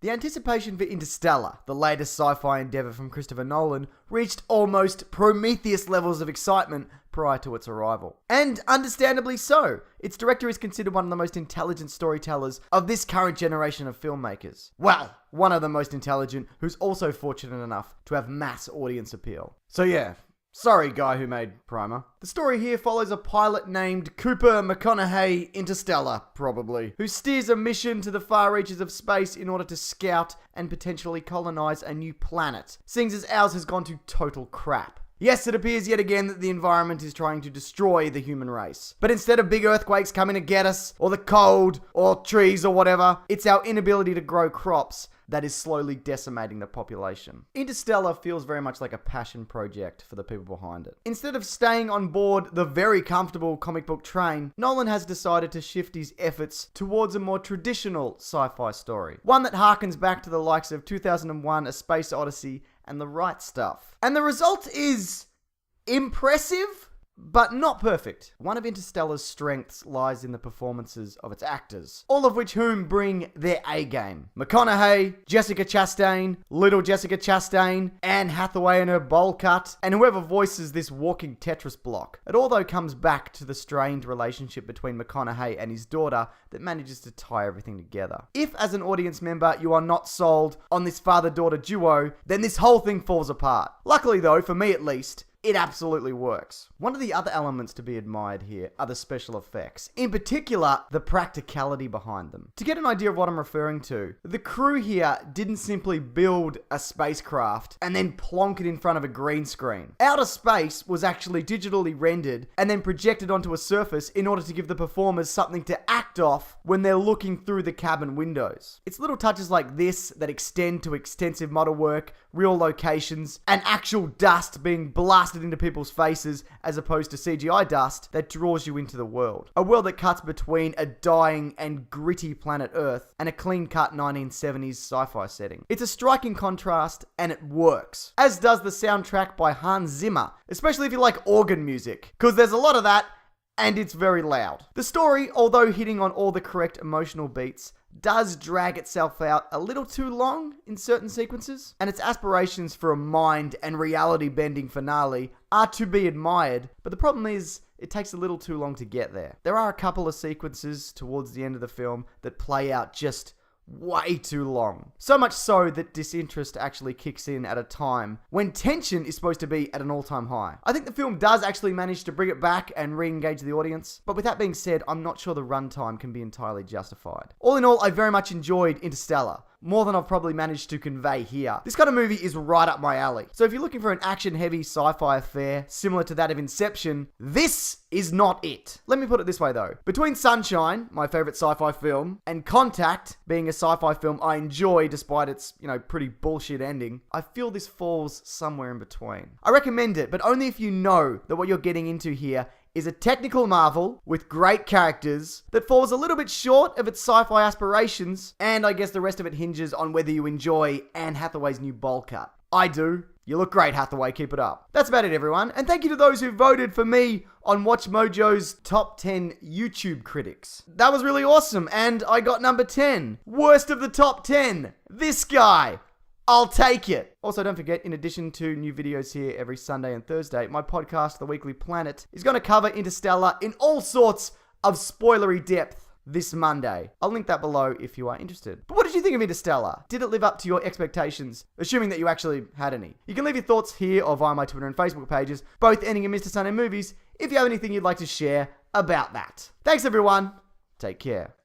The anticipation for Interstellar, the latest sci-fi endeavour from Christopher Nolan, reached almost Prometheus levels of excitement prior to its arrival. And understandably so. Its director is considered one of the most intelligent storytellers of this current generation of filmmakers. Well, one of the most intelligent, who's also fortunate enough to have mass audience appeal. So yeah, sorry guy who made Primer. The story here follows a pilot named Cooper McConaughey Interstellar, probably, who steers a mission to the far reaches of space in order to scout and potentially colonize a new planet, seeing as ours has gone to total crap. Yes, it appears yet again that the environment is trying to destroy the human race. But instead of big earthquakes coming to get us, or the cold, or trees or whatever, it's our inability to grow crops that is slowly decimating the population. Interstellar feels very much like a passion project for the people behind it. Instead of staying on board the very comfortable comic book train, Nolan has decided to shift his efforts towards a more traditional sci-fi story. One that harkens back to the likes of 2001: A Space Odyssey and The Right Stuff. And the result is impressive, but not perfect. One of Interstellar's strengths lies in the performances of its actors, all of which whom bring their A-game. McConaughey, Jessica Chastain, little Jessica Chastain, Anne Hathaway and her bowl cut, and whoever voices this walking Tetris block. It all though comes back to the strained relationship between McConaughey and his daughter that manages to tie everything together. If as an audience member you are not sold on this father-daughter duo, then this whole thing falls apart. Luckily though, for me at least, it absolutely works. One of the other elements to be admired here are the special effects. In particular, the practicality behind them. To get an idea of what I'm referring to, the crew here didn't simply build a spacecraft and then plonk it in front of a green screen. Outer space was actually digitally rendered and then projected onto a surface in order to give the performers something to act off when they're looking through the cabin windows. It's little touches like this that extend to extensive model work, real locations, and actual dust being blasted into people's faces as opposed to CGI dust that draws you into the world. A world that cuts between a dying and gritty planet Earth and a clean-cut 1970s sci-fi setting. It's a striking contrast and it works. As does the soundtrack by Hans Zimmer, especially if you like organ music, because there's a lot of that and it's very loud. The story, although hitting on all the correct emotional beats, does drag itself out a little too long in certain sequences, and its aspirations for a mind and reality bending finale are to be admired, but the problem is it takes a little too long to get there. There are a couple of sequences towards the end of the film that play out just way too long. So much so that disinterest actually kicks in at a time when tension is supposed to be at an all-time high. I think the film does actually manage to bring it back and re-engage the audience, but with that being said, I'm not sure the runtime can be entirely justified. All in all, I very much enjoyed Interstellar. More than I've probably managed to convey here. This kind of movie is right up my alley. So if you're looking for an action-heavy sci-fi affair similar to that of Inception, this is not it. Let me put it this way though. Between Sunshine, my favorite sci-fi film, and Contact, being a sci-fi film I enjoy despite its, pretty bullshit ending, I feel this falls somewhere in between. I recommend it, but only if you know that what you're getting into here is a technical marvel with great characters that falls a little bit short of its sci-fi aspirations, and I guess the rest of it hinges on whether you enjoy Anne Hathaway's new bowl cut. I do. You look great, Hathaway. Keep it up. That's about it, everyone. And thank you to those who voted for me on Watch Mojo's top 10 YouTube critics. That was really awesome, and I got number 10. Worst of the top 10. This guy. I'll take it. Also, don't forget, in addition to new videos here every Sunday and Thursday, my podcast, The Weekly Planet, is going to cover Interstellar in all sorts of spoilery depth this Monday. I'll link that below if you are interested. But what did you think of Interstellar? Did it live up to your expectations? Assuming that you actually had any. You can leave your thoughts here or via my Twitter and Facebook pages, both ending in Mr. Sunday Movies, if you have anything you'd like to share about that. Thanks, everyone. Take care.